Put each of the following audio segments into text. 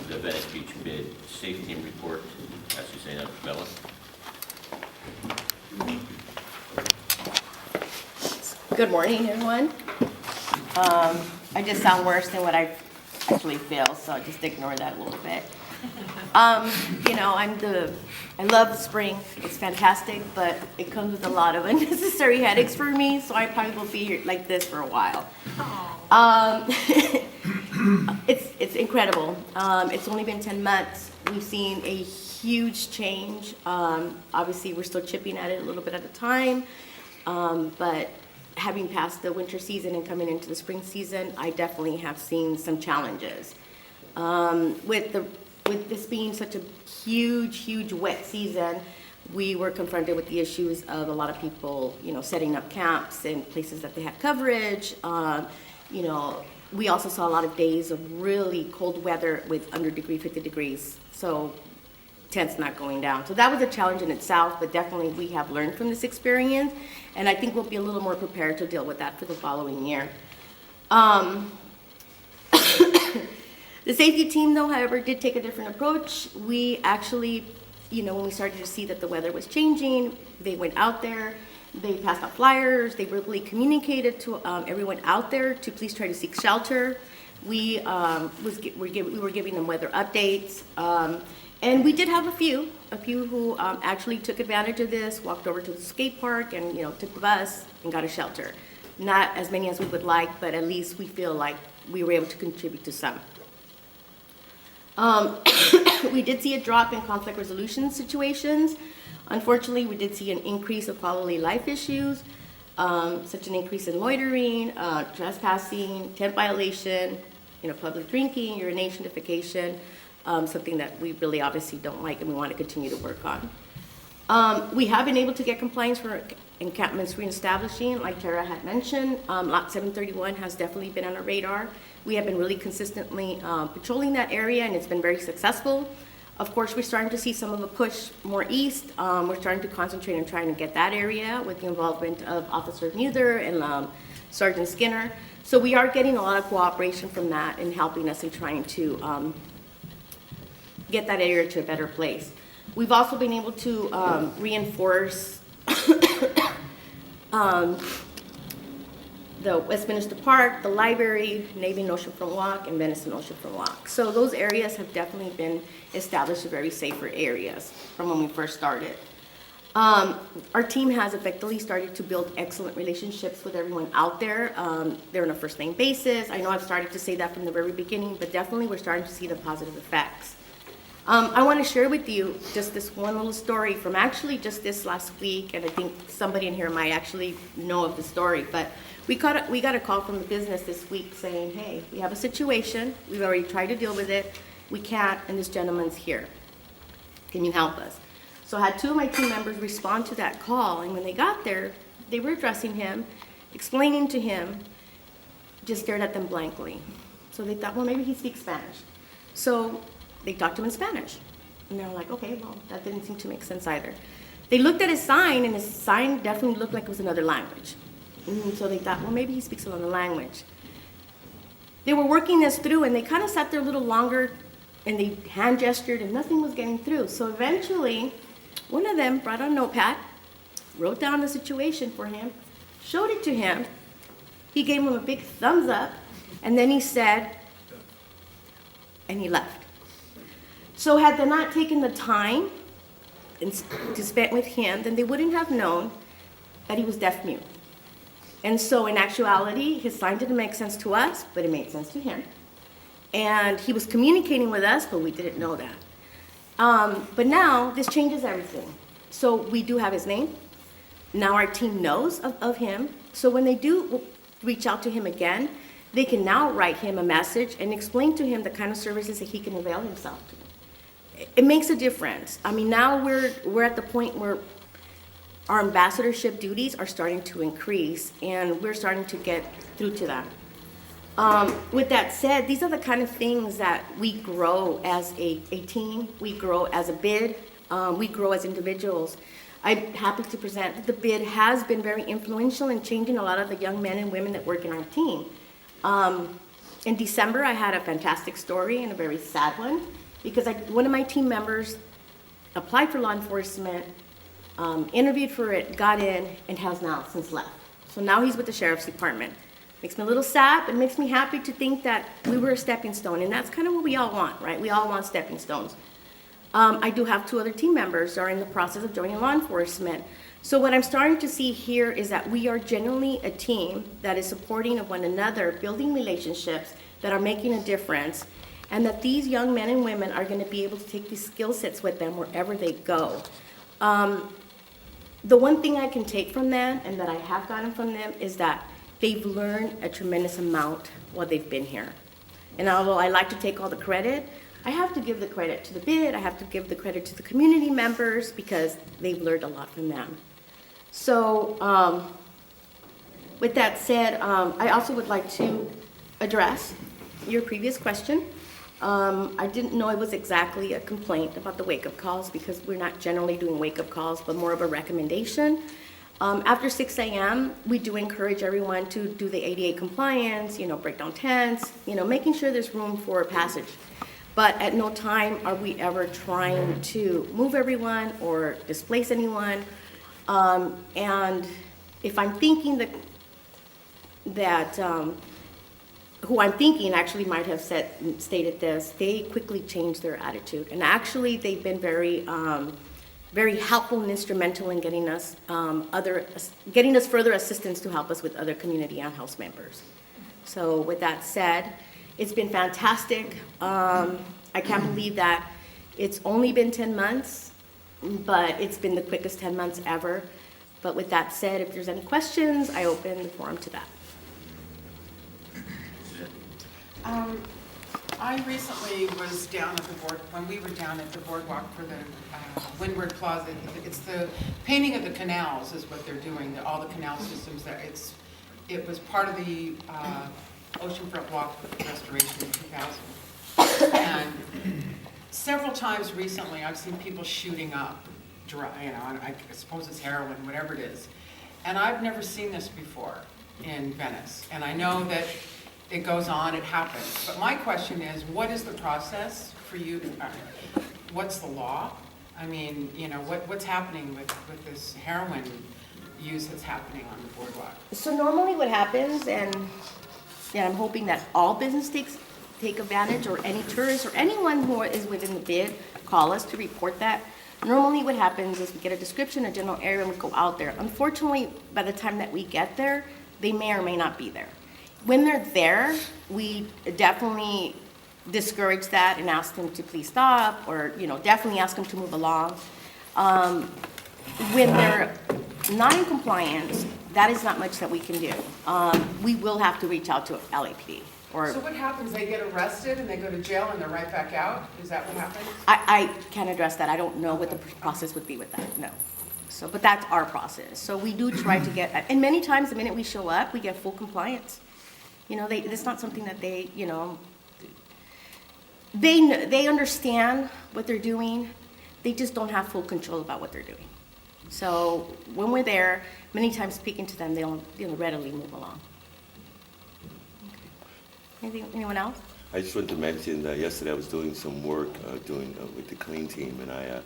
the Venice Beach bid safety team report, as Susanna Bella. Good morning, everyone. I just sound worse than what I actually feel, so just ignore that a little bit. You know, I love spring. It's fantastic, but it comes with a lot of unnecessary headaches for me, so I probably will be here like this for a while. It's incredible. It's only been 10 months. We've seen a huge change. Obviously, we're still chipping at it a little bit at a time, but having passed the winter season and coming into the spring season, I definitely have seen some challenges. With this being such a huge wet season, we were confronted with the issues of a lot of people, you know, setting up camps in places that they had coverage. You know, we also saw a lot of days of really cold weather with under 50 degrees. So tents not going down. So that was a challenge in itself, but definitely we have learned from this experience, and I think we'll be a little more prepared to deal with that for the following year. The safety team, though, however, did take a different approach. We actually, you know, when we started to see that the weather was changing, they went out there, they passed out flyers, they verbally communicated to everyone out there to please try to seek shelter. We were giving them weather updates. And we did have a few who actually took advantage of this, walked over to the skate park and, you know, took the bus and got a shelter. Not as many as we would like, but at least we feel like we were able to contribute to some. We did see a drop in conflict resolution situations. Unfortunately, we did see an increase of quality life issues, such an increase in loitering, trespassing, tent violation, you know, public drinking, urination, defecation. Something that we really obviously don't like and we want to continue to work on. We have been able to get compliance for encampments reestablishing, like Tara had mentioned. Lot 731 has definitely been on our radar. We have been really consistently patrolling that area, and it's been very successful. Of course, we're starting to see some of a push more east. We're starting to concentrate on trying to get that area with the involvement of Officer Muther and Sergeant Skinner. So we are getting a lot of cooperation from that and helping us in trying to get that area to a better place. We've also been able to reinforce the Westminster Park, the library, Navy and Oceanfront Walk, and Venice and Oceanfront Walk. So those areas have definitely been established as very safer areas from when we first started. Our team has effectively started to build excellent relationships with everyone out there. They're on a first name basis. I know I've started to say that from the very beginning, but definitely we're starting to see the positive effects. I want to share with you just this one little story from actually just this last week, and I think somebody in here might actually know of the story, but we got a call from the business this week saying, hey, we have a situation, we've already tried to deal with it, we can't, and this gentleman's here. Can you help us? So I had two of my team members respond to that call, and when they got there, they were addressing him, explaining to him, just stared at them blankly. So they thought, well, maybe he speaks Spanish. So they talked to him in Spanish. And they're like, okay, well, that didn't seem to make sense either. They looked at his sign, and his sign definitely looked like it was another language. And so they thought, well, maybe he speaks another language. They were working this through, and they kind of sat there a little longer, and they hand gestured, and nothing was getting through. So eventually, one of them brought a notepad, wrote down the situation for him, showed it to him. He gave him a big thumbs up, and then he said, and he left. So had they not taken the time to spend with him, then they wouldn't have known that he was deaf-mute. And so in actuality, his sign didn't make sense to us, but it made sense to him. And he was communicating with us, but we didn't know that. But now, this changes everything. So we do have his name. Now our team knows of him. So when they do reach out to him again, they can now write him a message and explain to him the kind of services that he can avail himself to. It makes a difference. I mean, now we're at the point where our ambassadorship duties are starting to increase, and we're starting to get through to them. With that said, these are the kind of things that we grow as a team, we grow as a bid, we grow as individuals. I'm happy to present that the bid has been very influential in changing a lot of the young men and women that work in our team. In December, I had a fantastic story and a very sad one, because one of my team members applied for law enforcement, interviewed for it, got in, and has now since left. So now he's with the sheriff's department. Makes me a little sad, but makes me happy to think that we were a stepping stone, and that's kind of what we all want, right? We all want stepping stones. I do have 2 other team members who are in the process of joining law enforcement. So what I'm starting to see here is that we are genuinely a team that is supporting of one another, building relationships that are making a difference, and that these young men and women are going to be able to take these skill sets with them wherever they go. The one thing I can take from them, and that I have gotten from them, is that they've learned a tremendous amount while they've been here. And although I like to take all the credit, I have to give the credit to the BID, I have to give the credit to the community members, because they've learned a lot from them. So with that said, I also would like to address your previous question. I didn't know it was exactly a complaint about the wake-up calls, because we're not generally doing wake-up calls, but more of a recommendation. After 6 a.m., we do encourage everyone to do the ADA compliance, break down tents, making sure there's room for passage. But at no time are we ever trying to move everyone or displace anyone. And if I'm thinking that who I'm thinking actually might have stated this, they quickly changed their attitude. And actually, they've been very helpful and instrumental in getting us further assistance to help us with other community and house members. So with that said, it's been fantastic. I can't believe that it's only been 10 months, but it's been the quickest 10 months ever. But with that said, if there's any questions, I open the forum to that. I recently was down at when we were down at the boardwalk for the Windward Plaza. It's the painting of the canals is what they're doing, all the canal systems there. It was part of the Oceanfront Walk restoration in 2000. And several times recently, I've seen people shooting up, I suppose it's heroin, whatever it is. And I've never seen this before in Venice. And I know that it goes on, it happens. But my question is, what is the process for you to, what's the law? I mean, what's happening with this heroin use that's happening on the boardwalk? So normally what happens, and I'm hoping that all business take advantage, or any tourists or anyone who is within the BID, call us to report that. Normally what happens is we get a description, a general area, and we go out there. Unfortunately, by the time that we get there, they may or may not be there. When they're there, we definitely discourage that and ask them to please stop, or definitely ask them to move along. When they're not in compliance, that is not much that we can do. We will have to reach out to LAPD. So what happens? They get arrested and they go to jail and they're right back out? Is that what happens? I can't address that. I don't know what the process would be with that. No. So, but that's our process. So we do try to get, and many times the minute we show up, we get full compliance. It's not something that they understand what they're doing. They just don't have full control about what they're doing. So when we're there, many times speaking to them, they'll readily move along. Okay. Anyone else? I just wanted to mention that yesterday I was doing some work with the clean team, and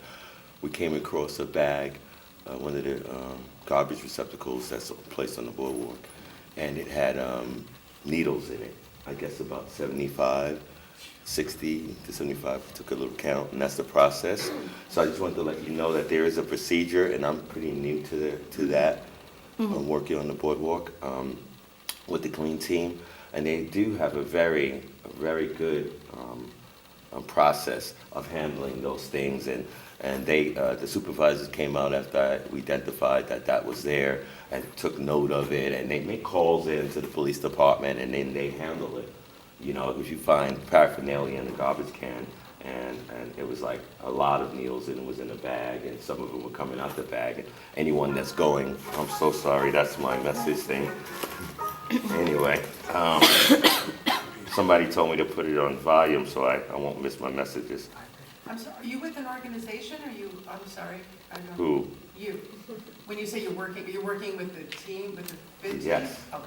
we came across a bag, one of the garbage receptacles that's placed on the boardwalk, and it had needles in it. I guess about 60 to 75. Took a little count, and that's the process. So I just wanted to let you know that there is a procedure, and I'm pretty new to that. Mm-hmm. I'm working on the boardwalk with the clean team, and they do have a very good process of handling those things. And they, the supervisors came out after we identified that was there and took note of it, and they make calls in to the police department, and then they handle it. If you find paraphernalia in the garbage can, and it was like a lot of needles, and it was in a bag, and some of them were coming out the bag. And anyone that's going, I'm so sorry, that's my message thing. Anyway, somebody told me to put it on volume so I won't miss my messages. I'm sorry, are you with an organization, or I'm sorry, I don't know. Who? You. When you say you're working with the team, with the BID team? Yes. Okay.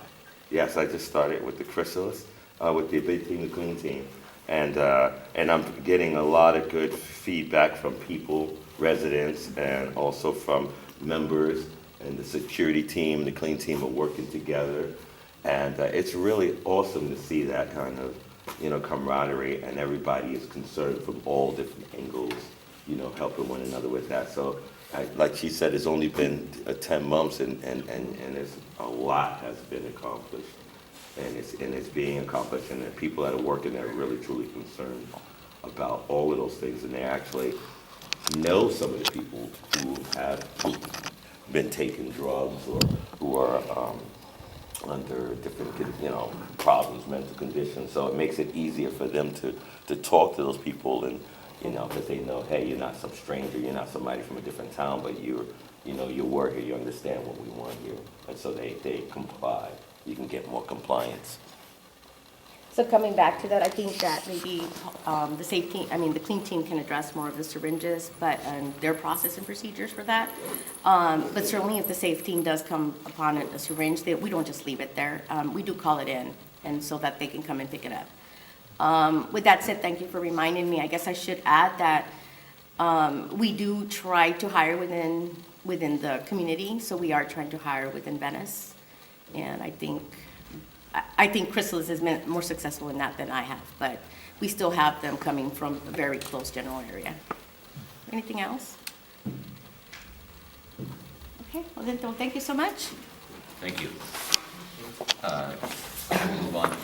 Yes, I just started with the Chrysalis, with the big team, the clean team. And I'm getting a lot of good feedback from people, residents, and also from members. And the security team, the clean team are working together. And it's really awesome to see that kind of, camaraderie, and everybody is concerned from all different angles, helping one another with that. So, like she said, it's only been 10 months, and it's a lot has been accomplished. And it's being accomplished, and the people that are working there are really, truly concerned about all of those things. And they actually know some of the people who have been taking drugs or who are under different, problems, mental conditions. So it makes it easier for them to talk to those people, and, because they know, hey, you're not some stranger, you're not somebody from a different town, but you work here, you understand what we want here. And so they comply. You can get more compliance. So coming back to that, I think that maybe the clean team can address more of the syringes, but their process and procedures for that. But certainly if the safe team does come upon a syringe, we don't just leave it there. We do call it in, and so that they can come and pick it up. With that said, thank you for reminding me. I guess I should add that we do try to hire within the community, so we are trying to hire within Venice. And I think Chrysalis has been more successful in that than I have, but we still have them coming from a very close general area. Anything else? Okay, well then, thank you so much. Thank you. We'll move on to